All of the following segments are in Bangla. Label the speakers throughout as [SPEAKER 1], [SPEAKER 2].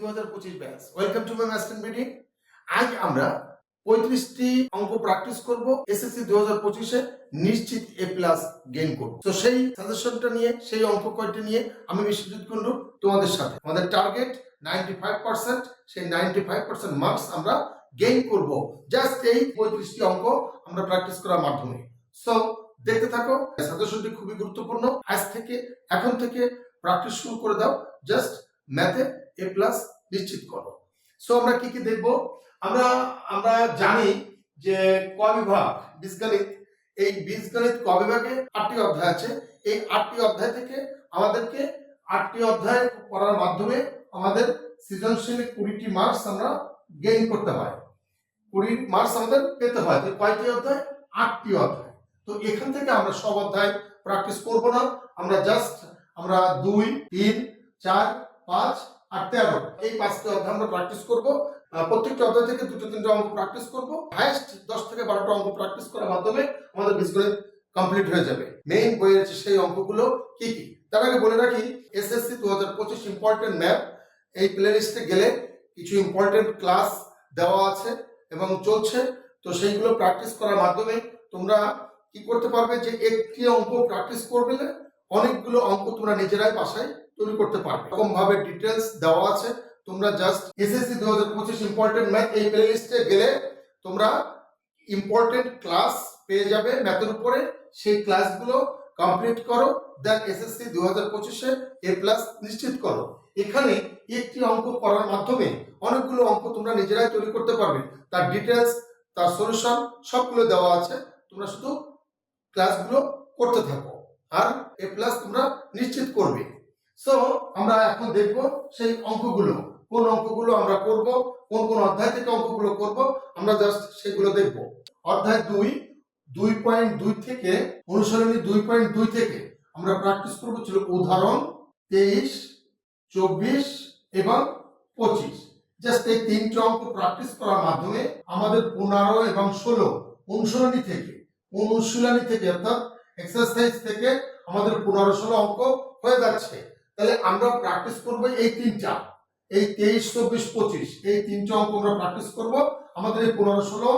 [SPEAKER 1] 2025 batch. Welcome to my master meeting. আজ আমরা 35টি অঙ্ক প্র্যাকটিস করব এসএসসি 2025 এ নিশ্চিত এ প্লাস গেইন করব। তো সেই সাজেশনটা নিয়ে, সেই অঙ্ক কয়টি নিয়ে আমি বিশ্বজিৎ কুন্ডু তোমাদের সাথে। আমাদের টার্গেট 95%, সেই 95% মার্কস আমরা গেইন করব জাস্ট এই 35টি অঙ্ক আমরা প্র্যাকটিস করার মাধ্যমে। সো দেখতে থাকো, সাজেশনটি খুবই গুরুত্বপূর্ণ। আজ থেকে, এখন থেকে প্র্যাকটিস শুরু করে দাও। জাস্ট ম্যাথে এ প্লাস নিশ্চিত করো। সো আমরা কি কি দেখবো? আমরা জানি যে ক বিভাগ বীজগণিত, এই বীজগণিত ক বিভাগে 8টি অধ্যায় আছে। এই 8টি অধ্যায় থেকে আমাদেরকে 8টি অধ্যায় পড়ার মাধ্যমে আমাদের সৃজনশীল 20টি মার্কস আমরা গেইন করতে হয়, 20 মার্কস আমাদের পেতে হয়। তো কয়টি অধ্যায়? 8টি অধ্যায়। তো এখান থেকে আমরা সব অধ্যায় প্র্যাকটিস করব না, আমরা জাস্ট 2, 3, 4, 5 আর 13 এই 5টি অধ্যায় আমরা প্র্যাকটিস করব। প্রত্যেকটা অধ্যায় থেকে 2-3টা অঙ্ক প্র্যাকটিস করব। হাইয়েস্ট 10 থেকে 12টা অঙ্ক প্র্যাকটিস করার মাধ্যমে আমাদের বীজগণিত কমপ্লিট হয়ে যাবে। মেইন বইয়ের সেই অঙ্কগুলো কি কি, তার আগে বলে রাখি এসএসসি 2025 ইম্পর্টেন্ট ম্যাথ এই প্লেলিস্টে গেলে কিছু ইম্পর্টেন্ট ক্লাস দেওয়া আছে এবং চলছে। তো সেইগুলো প্র্যাকটিস করার মাধ্যমে তোমরা কি করতে পারবে যে একটি অঙ্ক প্র্যাকটিস করবে, অনেকগুলো অঙ্ক তোমরা নিজেরাই বাসায় তৈরি করতে পারবে। এরকম ভাবে ডিটেলস দেওয়া আছে। তোমরা জাস্ট এসএসসি 2025 ইম্পর্টেন্ট ম্যাথ এই প্লেলিস্টে গেলে তোমরা ইম্পর্টেন্ট ক্লাস পেয়ে যাবে ম্যাথের উপরে। সেই ক্লাসগুলো কমপ্লিট করো, দেন এসএসসি 2025 এ এ প্লাস নিশ্চিত করো। এখানে একটি অঙ্ক করার মাধ্যমে অনেকগুলো অঙ্ক তোমরা নিজেরাই তৈরি করতে পারবে। তার ডিটেলস, তার সলিউশন সবগুলো দেওয়া আছে। তোমরা শুধু ক্লাসগুলো করতে থাকো আর এ প্লাস তোমরা নিশ্চিত করবে। সো আমরা এখন দেখব সেই অঙ্কগুলো, কোন অঙ্কগুলো আমরা করব, কোন কোন অধ্যায় থেকে অঙ্কগুলো করব, আমরা জাস্ট সেগুলো দেখব। অধ্যায় 2.2 থেকে অনুশীলনী 2.2 থেকে আমরা প্র্যাকটিস করব ছিল উদাহরণ 23, 24 এবং 25। জাস্ট এই 3টি অঙ্ক প্র্যাকটিস করার মাধ্যমে আমাদের 15 এবং 16 অনুশীলনী থেকে অর্থাৎ এক্সারসাইজ থেকে আমাদের 15-16 অঙ্ক হয়ে যাচ্ছে। তাহলে আমরা প্র্যাকটিস করব এই 3টা, এই 23, 24, 25 এই 3টা অঙ্ক আমরা প্র্যাকটিস করব। আমাদের এই 15-16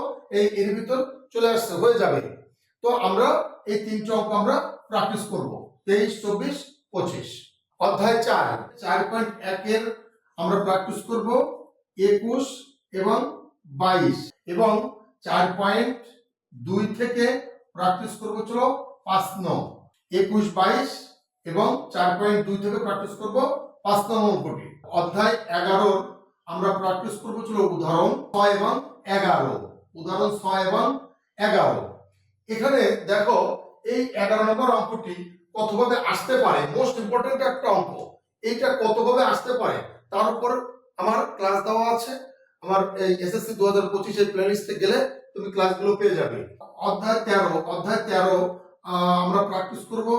[SPEAKER 1] এর ভিতর চলে আসছে, হয়ে যাবে। তো আমরা এই 3টা অঙ্ক আমরা প্র্যাকটিস করব 23, 24, 25। অধ্যায় 4.1 এর আমরা প্র্যাকটিস করব 21 এবং 22 এবং 4.2 থেকে প্র্যাকটিস করব চলো 5 নং 21, 22 এবং 4.2 থেকে প্র্যাকটিস করব 5 নং অঙ্কটি। অধ্যায় 11 আমরা প্র্যাকটিস করব চলো উদাহরণ 6 এবং 11। উদাহরণ 6 এবং 11। এখানে দেখো এই 11 নম্বর অঙ্কটি কতভাবে আসতে পারে, মোস্ট ইম্পর্টেন্ট একটা অঙ্ক। এইটা কতভাবে আসতে পারে তার উপর আমার ক্লাস দেওয়া আছে। আমার এই এসএসসি 2025 এর প্লেলিস্টে গেলে তুমি ক্লাসগুলো পেয়ে যাবে। অধ্যায় 13 আমরা প্র্যাকটিস করব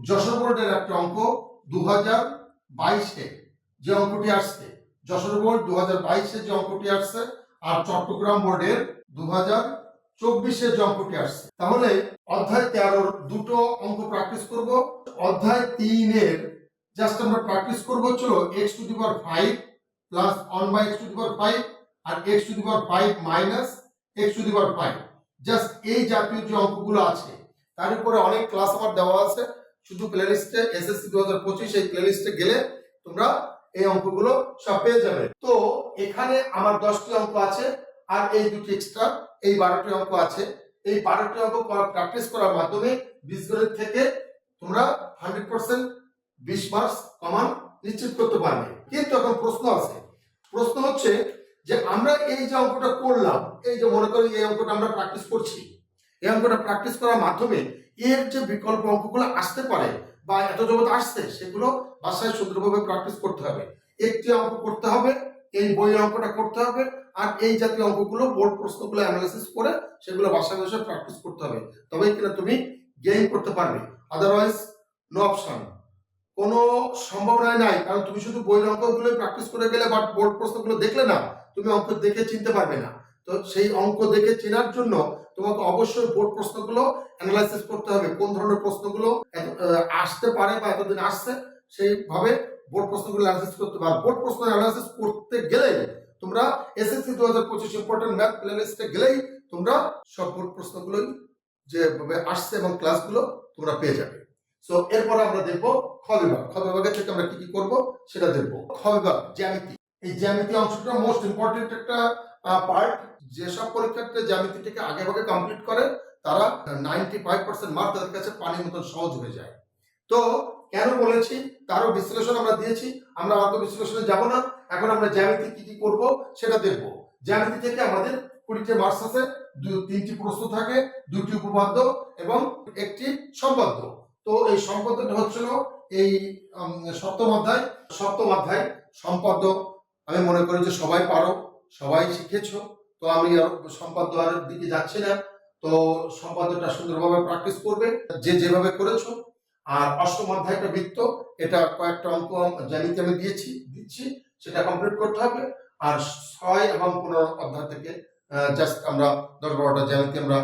[SPEAKER 1] যশোর বোর্ডের একটা অঙ্ক 2022 এ যে অঙ্কটি আসছে, যশোর বোর্ড 2022 এ যে অঙ্কটি আসছে আর চট্টগ্রাম বোর্ডের 2024 এ যে অঙ্কটি আসছে। তাহলে অধ্যায় 13 দুটো অঙ্ক প্র্যাকটিস করব। অধ্যায় 3 এর জাস্ট আমরা প্র্যাকটিস করব চলো x to the power 5 plus 1/x to the power 5 আর x to the power 5 minus x to the power 5। Just এই জাতীয় যে অঙ্কগুলো আছে তার উপরে অনেক ক্লাস আমার দেওয়া আছে। শুধু প্লেলিস্টে এসএসসি 2025 এই প্লেলিস্টে গেলে তোমরা এই অঙ্কগুলো সব পেয়ে যাবে। তো এখানে আমার 10টি অঙ্ক আছে আর এই দুটি এক্সট্রা, এই 12টি অঙ্ক আছে। এই 12টি অঙ্ক প্র্যাকটিস করার মাধ্যমে বীজগণিত থেকে তোমরা 100% 20 মার্কস কমান নিশ্চিত করতে পারবে। কিন্তু এখন প্রশ্ন আছে, প্রশ্ন হচ্ছে যে আমরা এই যে অঙ্কটা করলাম, এই যে মনে করি এই অঙ্কটা আমরা প্র্যাকটিস করছি, এই অঙ্কটা প্র্যাকটিস করার মাধ্যমে এর যে বিকল্প অঙ্কগুলো আসতে পারে বা এত জগৎ আসছে সেগুলো বাসায় সুন্দরভাবে প্র্যাকটিস করতে হবে। একটি অঙ্ক করতে হবে, এই বইয়ের অঙ্কটা করতে হবে আর এই জাতীয় অঙ্কগুলো বোর্ড প্রশ্নগুলো অ্যানালাইসিস করে সেগুলো বাসায় বসে প্র্যাকটিস করতে হবে, তবেই কিনা তুমি গেইন করতে পারবে। আদারওয়াইজ নো অপশন, কোনো সম্ভাবনাই নাই। কারণ তুমি শুধু বইয়ের অঙ্কগুলো প্র্যাকটিস করে গেলে বা বোর্ড প্রশ্নগুলো দেখলে না, তুমি অঙ্ক দেখে চিনতে পারবে না। তো সেই অঙ্ক দেখে চেনার জন্য তোমাকে অবশ্যই বোর্ড প্রশ্নগুলো অ্যানালাইসিস করতে হবে, কোন ধরনের প্রশ্নগুলো আসতে পারে বা এতদিন আসছে সেইভাবে বোর্ড প্রশ্নগুলো অ্যানালাইসিস করতে পারো। বোর্ড প্রশ্ন অ্যানালাইসিস করতে গেলে তোমরা এসএসসি 2025 ইম্পর্টেন্ট ম্যাথ প্লেলিস্টে গেলেই তোমরা সব বোর্ড প্রশ্নগুলোই যেভাবে আসছে এবং ক্লাসগুলো তোমরা পেয়ে যাবে। সো এরপর আমরা দেখবো খ বিভাগ। খ বিভাগের থেকে আমরা কি কি করব সেটা দেখবো। খ বিভাগ জ্যামিতি। এই জ্যামিতি অংশটা মোস্ট ইম্পর্টেন্ট একটা পার্ট। যেসব পরীক্ষার্থী জ্যামিতিটাকে আগে ভাগে কমপ্লিট করে তারা 95% মার্ক তাদের কাছে পানির মতন সহজ হয়ে যায়। তো কেন বলেছি তারও বিশ্লেষণ আমরা দিয়েছি, আমরা অত বিশ্লেষণে যাব না। এখন আমরা জ্যামিতি কি কি করব সেটা দেখবো। জ্যামিতি থেকে আমাদের 20টি মার্কস আছে, 3টি প্রশ্ন থাকে, 2টি উপপাদ্য এবং একটি সম্পাদ্য। তো এই সম্পাদ্যটা হচ্ছিল এই সপ্তম অধ্যায় সম্পাদ্য। আমি মনে করি যে সবাই পারো, সবাই শিখেছো। তো আমি সম্পাদ্যের দিকে যাচ্ছি না। তো সম্পাদ্যটা সুন্দরভাবে প্র্যাকটিস করবে যে যেভাবে করেছো। আর অষ্টম অধ্যায়টা বৃত্ত, এটা কয়েকটা অঙ্ক জ্যামিতি আমি দিচ্ছি, সেটা কমপ্লিট করতে হবে। আর 6 এবং 15 অধ্যায় থেকে জাস্ট আমরা 10-12টা জ্যামিতি আমরা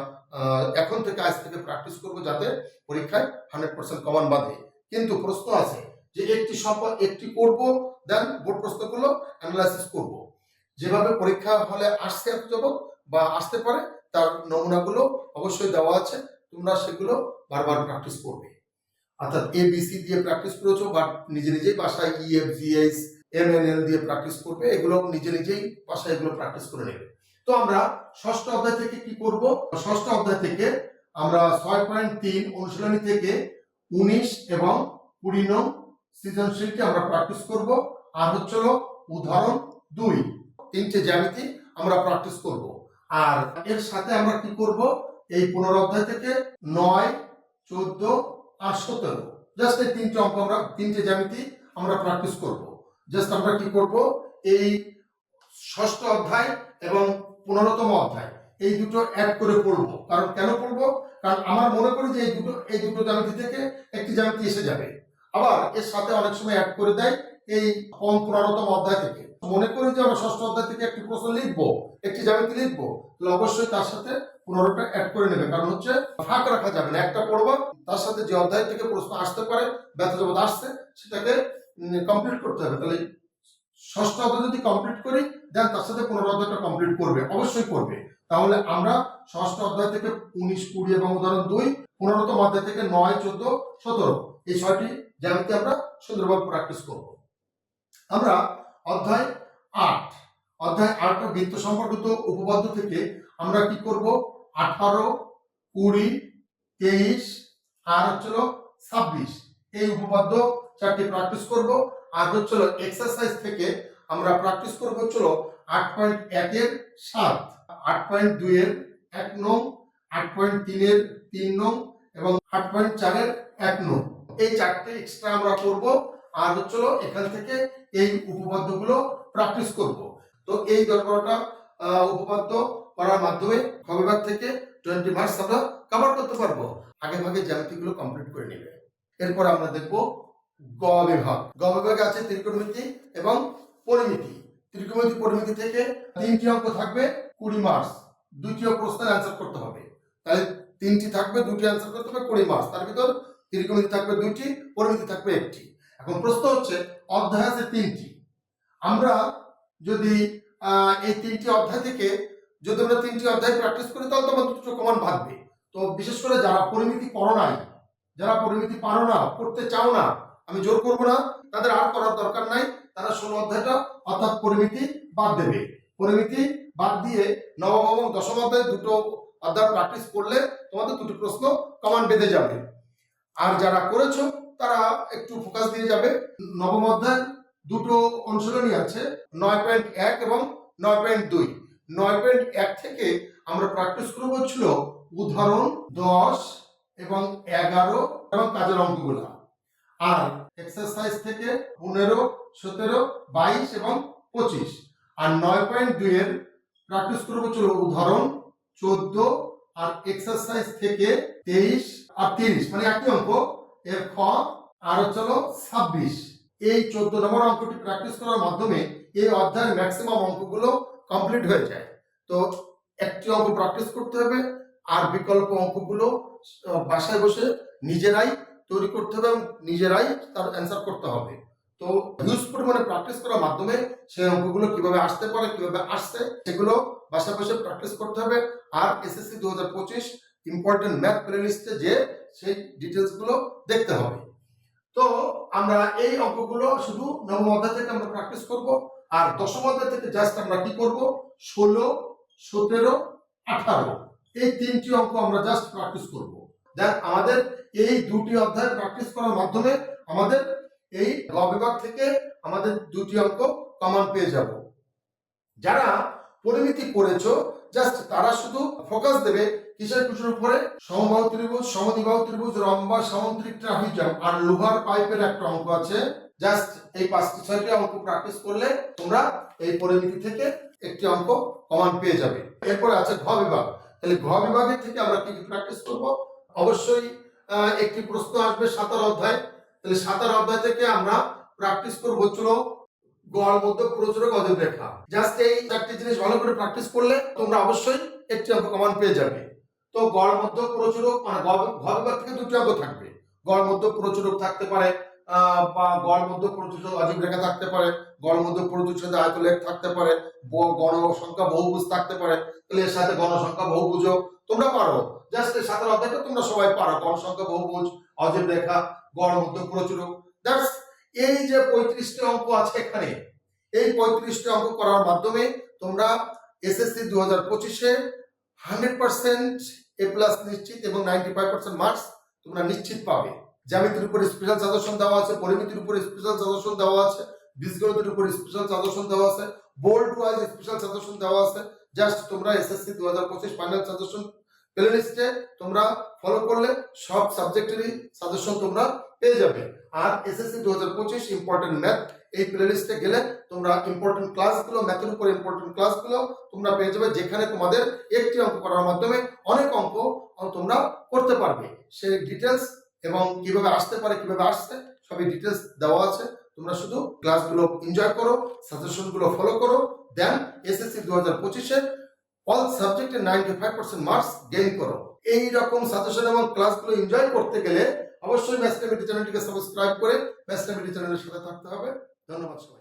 [SPEAKER 1] এখন থেকে আজ থেকে প্র্যাকটিস করব, যাতে পরীক্ষায় 100% কমন বাঁধে। কিন্তু প্রশ্ন আছে যে একটি করব, দেন বোর্ড প্রশ্নগুলো অ্যানালাইসিস করব। যেভাবে পরীক্ষা হলে আসছে যাবো বা আসতে পারে তার নমুনাগুলো অবশ্যই দেওয়া আছে, তোমরা সেগুলো বারবার প্র্যাকটিস করবে। অর্থাৎ ABC দিয়ে প্র্যাকটিস করেছো বা নিজেই বাসায় EFGH MNL দিয়ে প্র্যাকটিস করবে, এগুলো নিজেই বাসায় এগুলো প্র্যাকটিস করে নেবে। তো আমরা ষষ্ঠ অধ্যায় থেকে কি করব? ষষ্ঠ অধ্যায় থেকে আমরা 6.3 অনুশীলনী থেকে 19 এবং 20 নং সৃজনশীলটি আমরা প্র্যাকটিস করব। আর হচ্ছিল উদাহরণ 2, 3টে জ্যামিতি আমরা প্র্যাকটিস করব। আর এর সাথে আমরা কি করব, এই 15 অধ্যায় থেকে 9, 14 আর 17 জাস্ট এই 3টে অঙ্ক আমরা 3টে জ্যামিতি আমরা প্র্যাকটিস করব। জাস্ট আমরা কি করব, এই ষষ্ঠ অধ্যায় এবং 15তম অধ্যায় এই দুটো অ্যাড করে পড়বো। কারণ কেন পড়বো? কারণ আমার মনে করি যে এই দুটো জ্যামিতি থেকে একটি জ্যামিতি এসে যাবে। আবার এর সাথে অনেক সময় অ্যাড করে দেয় এই 15তম অধ্যায় থেকে। মনে করি যে আমরা ষষ্ঠ অধ্যায় থেকে একটি প্রশ্ন লিখবো, একটি জ্যামিতি লিখবো, তাহলে অবশ্যই তার সাথে 15টা অ্যাড করে নেবে। কারণ হচ্ছে ফাঁক রাখা যাবে না, একটা পড়বো তার সাথে যে অধ্যায় থেকে প্রশ্ন আসতে পারে, ব্যথা আসছে, সেটাকে কমপ্লিট করতে হবে। তাহলে ষষ্ঠ অধ্যায় যদি কমপ্লিট করি, দেন তার সাথে 15 অধ্যায়টা কমপ্লিট করবে, অবশ্যই করবে। তাহলে আমরা ষষ্ঠ অধ্যায় থেকে 19, 20 এবং উদাহরণ 2, 15তম অধ্যায় থেকে 9, 14, 17 এই 6টি জ্যামিতি আমরা সুন্দরভাবে প্র্যাকটিস করব। আমরা অধ্যায় 8 বৃত্ত সম্পর্কিত উপপাদ্য থেকে আমরা কি করব, 18, 20, 23 আর হচ্ছিল 26 এই উপপাদ্য 4টি প্র্যাকটিস করব। আর হচ্ছিল এক্সারসাইজ থেকে আমরা প্র্যাকটিস করব হচ্ছিল 8.1 এর 7, 8.2 এর 1 নং, 8.3 এর 3 নং এবং 8.4 এর 1 নং। এই 4টে এক্সট্রা আমরা করব। আর হচ্ছিল এখান থেকে এই উপপাদ্যগুলো প্র্যাকটিস করব। তো এই 10-12টা উপপাদ্য করার মাধ্যমে খ বিভাগ থেকে 20 মার্কস আমরা কভার করতে পারবো। আগে ভাগে জ্যামিতিগুলো কমপ্লিট করে নেবে। এরপর আমরা দেখব গ বিভাগ। গ বিভাগে আছে ত্রিকোণমিতি এবং পরিমিতি। ত্রিকোণমিতি পরিমিতি থেকে 3টি অঙ্ক থাকবে, 20 মার্কস। 2টি প্রশ্নের অ্যান্সার করতে হবে। তাহলে 3টি থাকবে, 2টি অ্যান্সার করতে হবে, 20 মার্কস। তার ভিতর ত্রিকোণমিতি থাকবে 2টি, পরিমিতি থাকবে 1টি। এখন প্রশ্ন হচ্ছে অধ্যায় আছে 3টি। আমরা যদি এই 3টি অধ্যায় থেকে যদি আমরা 3টি অধ্যায় প্র্যাকটিস করি, তাহলে তোমার দুটো কমন ভাববে। তো বিশেষ করে যারা পরিমিতি করো নাই, যারা পরিমিতি পারো না, করতে চাও না, আমি জোর করবো না, তাদের আর করার দরকার নাই। তারা 16 অধ্যায়টা অর্থাৎ পরিমিতি বাদ দেবে। পরিমিতি বাদ দিয়ে নবম এবং দশম অধ্যায় দুটো অধ্যায় প্র্যাকটিস করলে তোমাদের দুটো প্রশ্ন কমন বেঁধে যাবে। আর যারা করেছো তারা একটু ফোকাস দিয়ে যাবে। নবম অধ্যায় দুটো অনুশীলনী আছে, 9.1 এবং 9.2। 9.1 থেকে আমরা প্র্যাকটিস করবো ছিল উদাহরণ 10 এবং 11 এবং কাজের অঙ্কগুলো। আর এক্সারসাইজ থেকে 15, 17, 22 এবং 25। আর 9.2 এর প্র্যাকটিস করবো ছিল উদাহরণ 14 আর এক্সারসাইজ থেকে 23 আর 30, মানে একই অঙ্ক এর খ। আর হচ্ছে 26। এই 14 নম্বর অঙ্কটি প্র্যাকটিস করার মাধ্যমে এই অধ্যায়ের ম্যাক্সিমাম অঙ্কগুলো কমপ্লিট হয়ে যায়। তো একটি অঙ্ক প্র্যাকটিস করতে হবে, আর বিকল্প অঙ্কগুলো বাসায় বসে নিজেরাই তৈরি করতে হবে এবং নিজেরাই তার অ্যান্সার করতে হবে। তো হিউজ পরিমাণে প্র্যাকটিস করার মাধ্যমে সেই অঙ্কগুলো কিভাবে আসতে পারে, কিভাবে আসছে, সেগুলো বাসা বসে প্র্যাকটিস করতে হবে। আর এসএসসি 2025 ইম্পর্টেন্ট ম্যাথ প্লেলিস্টে যে সেই ডিটেলস গুলো দেখতে হবে। তো আমরা এই অঙ্কগুলো শুধু নবম অধ্যায় থেকে আমরা প্র্যাকটিস করব। আর দশম অধ্যায় থেকে জাস্ট আমরা কি করব, 16, 17, 18 এই তিনটি অঙ্ক আমরা জাস্ট প্র্যাকটিস করব। দেন আমাদের এই দুটি অধ্যায় প্র্যাকটিস করার মাধ্যমে আমাদের এই গ বিভাগ থেকে আমাদের দুটি অঙ্ক কমন পেয়ে যাব। যারা পরিমিতি করেছো জাস্ট তারা শুধু ফোকাস দেবে কিসের কিসের উপরে, সমবাহু ত্রিভুজ, সমদ্বিবাহু ত্রিভুজ, রম্বা, সামুদ্রিক ট্রাপিজম আর লোহার পাইপের একটা অঙ্ক আছে। জাস্ট এই 5-6টি অঙ্ক প্র্যাকটিস করলে তোমরা এই পরিমিতি থেকে একটি অঙ্ক কমন পেয়ে যাবে। এরপরে আছে ঘ বিভাগ। তাহলে ঘ বিভাগের থেকে আমরা কি কি প্র্যাকটিস করব? অবশ্যই একটি প্রশ্ন আসবে 17 অধ্যায়। তাহলে 17 অধ্যায় থেকে আমরা প্র্যাকটিস করব হচ্ছিল গড়, মধ্য, প্রচুরক, অজীব রেখা। জাস্ট এই চারটি জিনিস ভালো করে প্র্যাকটিস করলে তোমরা অবশ্যই একটি অঙ্ক কমন পেয়ে যাবে। তো গড়, মধ্য, প্রচুরক মানে ঘ বিভাগ থেকে দুটি অঙ্ক থাকবে। গড়, মধ্য, প্রচুরক থাকতে পারে, বা গড়, মধ্য, প্রচুরক, অজীব রেখা থাকতে পারে, গড়, মধ্য, প্রচুরক, আয়তলেখ থাকতে পারে, গণ সংখ্যা বহুভুজ থাকতে পারে। তাহলে এর সাথে গণ সংখ্যা বহুভুজ তোমরা পারো। জাস্ট এই 17 অধ্যায়টা তোমরা সবাই পারো, গণ সংখ্যা বহুভুজ, অজীব রেখা, গড়, মধ্য, প্রচুরক। দ্যাটস এই যে 35টি অঙ্ক আছে এখানে, এই 35টি অঙ্ক করার মাধ্যমে তোমরা এসএসসি 2025-এ 100% এ প্লাস নিশ্চিত এবং 95% মার্কস তোমরা নিশ্চিত পাবে। জ্যামিতির উপর স্পেশাল সাজেশন দেওয়া আছে, পরিমিতির উপর স্পেশাল সাজেশন দেওয়া আছে, বীজগণিতের উপর স্পেশাল সাজেশন দেওয়া আছে, বোর্ড ওয়াইজ স্পেশাল সাজেশন দেওয়া আছে। জাস্ট তোমরা এসএসসি 2025 ফাইনাল সাজেশন প্লেলিস্টে তোমরা ফলো করলে সব সাবজেক্টেরই সাজেশন তোমরা পেয়ে যাবে। আর এসএসসি 2025 ইম্পর্টেন্ট ম্যাথ এই প্লেলিস্টে গেলে তোমরা ইম্পর্টেন্ট ক্লাসগুলো, ম্যাথের উপর ইম্পর্টেন্ট ক্লাসগুলো তোমরা পেয়ে যাবে, যেখানে তোমাদের একটি অঙ্ক করার মাধ্যমে অনেক অঙ্ক তোমরা করতে পারবে। সেই ডিটেলস এবং কিভাবে আসতে পারে, কিভাবে আসছে, সবই ডিটেলস দেওয়া আছে। তোমরা শুধু ক্লাসগুলো এনজয় করো, সাজেশনগুলো ফলো করো, দেন এসএসসি 2025-এ অল সাবজেক্টে 95% মার্কস গেইন করো। এই রকম সাজেশন এবং ক্লাসগুলো এনজয় করতে গেলে অবশ্যই ম্যাথমেটিক্স চ্যানেলটিকে সাবস্ক্রাইব করে ম্যাথমেটিক্স চ্যানেলের সাথে থাকতে হবে। ধন্যবাদ সবাই।